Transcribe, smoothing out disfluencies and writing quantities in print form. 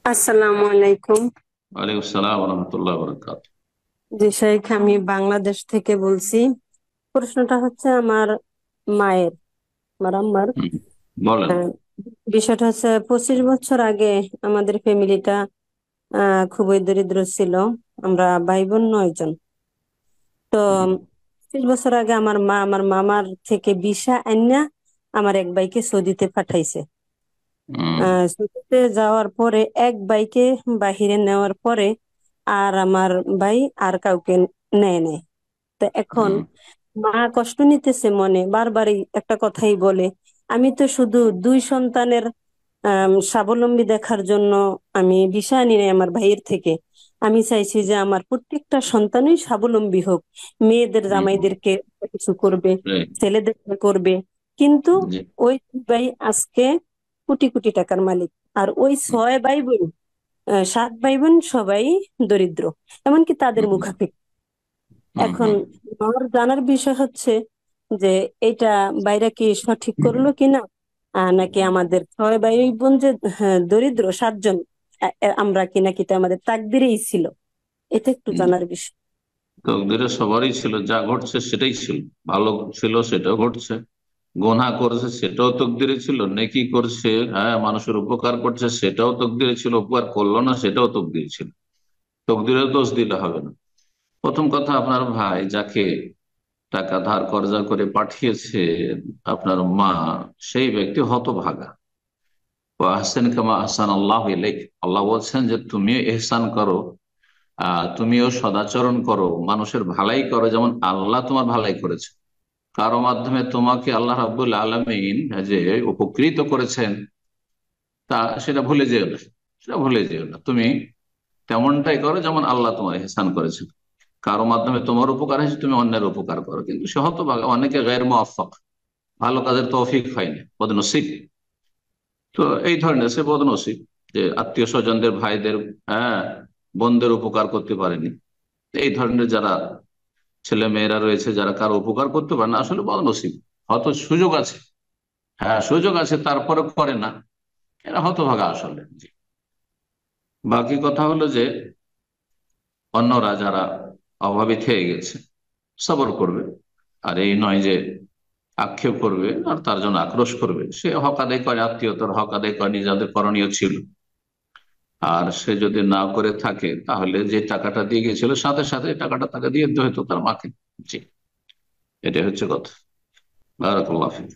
আসসালামু আলাইকুম। ওয়ালাইকুম আসসালাম রহমতুল্লাহ বরকাত। জি শেখ, আমি বাংলাদেশ থেকে বলছি। প্রশ্নটা হচ্ছে আমার মায়ের, আমার আম্মার। বলেন। আহ, বিষয়টা হচ্ছে 25 বছর আগে আমাদের ফ্যামিলিটা খুবই দরিদ্র ছিল। আমরা ভাই বোন 9 জন। তো হুম, 25 বছর আগে আমার মা আমার মামার থেকে ভিসা আইনা আমার এক ভাইকে সৌদিতে পাঠাইছে। হুম, সৌদিতে যাওয়ার পরে এক ভাইকে বাহিরে নেওয়ার পরে আর আমার ভাই আর কাউকে নেয় নাই। তো এখন হুম, মা কষ্ট নিতেছে মনে, বারবারই একটা কথাই বলে, আমি তো শুধু দুই সন্তানের স্বাবলম্বী দেখার জন্য আমি ভিসা আনি নাই আমার ভাইয়ের থেকে। আমি চাইছি যে আমার প্রত্যেকটা সন্তানই স্বাবলম্বী হোক, মেয়েদের হুম, জামাইদেরকে কিছু করবে, এই, ছেলেদের করবে। কিন্তু জি, ওই দুই ভাই আজকে কোটি কোটি টাকার মালিক। আর ওই হুম, 6 ভাই বোন, 7 ভাই বোন সবাই দরিদ্র, এমনকি তাদের হুম, মুখাপেক্ষি। হুম, এখন হুম, আমার জানার বিষয় হচ্ছে যে এটা বাইরে কি সঠিক করলো কিনা, নাকি আমাদের 6 ভাই বোন যে দরিদ্র 7 জন, আমরা কি নাকি এটা আমাদের তাকদিরেই ছিল। এটা একটু জি। জানার বিষয়। তকদিরে সবারই ছিল, যা ঘটছে সেটাই ছিল। ভালো ছিল সেটাও ঘটছে, গোনা করেছে সেটাও তকদিরে ছিল, নেকি করছে, হ্যাঁ, মানুষের উপকার করছে সেটাও তকদিরে ছিল, উপকার করলো না সেটাও তকদিরে ছিল। তকদিরেও দোষ দিলে হবে না। প্রথম কথা, আপনার ভাই যাকে টাকা ধার কর্জা করে পাঠিয়েছে আপনার মা, সেই ব্যক্তি হতভাগা। আহসান কামা আহসান আল্লাহ ইলাইক, আল্লাহ বলছেন যে তুমিও এহসান করো, তুমিও সদাচরণ করো, মানুষের ভালাই করো যেমন আল্লাহ তোমার ভালাই করেছে। কারো মাধ্যমে তোমাকে আল্লাহ রাব্বুল আলামিন যে উপকৃত করেছেন, তা সেটা ভুলে যেও না। সেটা ভুলে যেও না, তুমি তেমনটাই করো যেমন আল্লাহ তোমার এহসান করেছেন। কারো মাধ্যমে তোমার উপকার হয়েছে, তুমি অন্যের উপকার করো। কিন্তু সে হতভাগা, অনেকে গায়ের মুওয়াফফাক, ভালো কাজের তৌফিক হয়নি, বদনসিব। তো এই ধরনের সে বদনসিব, যে আত্মীয় স্বজনদের, ভাইদের, হ্যাঁ, বোনদের উপকার করতে পারেনি। এই ধরনের যারা ছেলে মেয়েরা রয়েছে যারা কারো উপকার করতে পারে না, আসলে বদনসিব। হয়তো সুযোগ আছে, হ্যাঁ সুযোগ আছে, তারপরে করে না, এরা হতভাগা আসলে। জি। বাকি কথা হলো যে অন্যরা যারা অভাবী থেকে গেছে, সবর করবে। আর এই নয় যে আক্ষেপ করবে আর তার জন্য আক্রোশ করবে। সে হক আদায় করে, আত্মীয়তার হক আদায় করে, নিজেদের করণীয় ছিল। আর সে যদি না করে থাকে, তাহলে যে টাকাটা দিয়ে গেছিল সাথে সাথে টাকাটা তাকে দিয়ে দিতে হতো তার মাকে। জি, এটাই হচ্ছে কথা। বারাকাল্লাহ ফিক।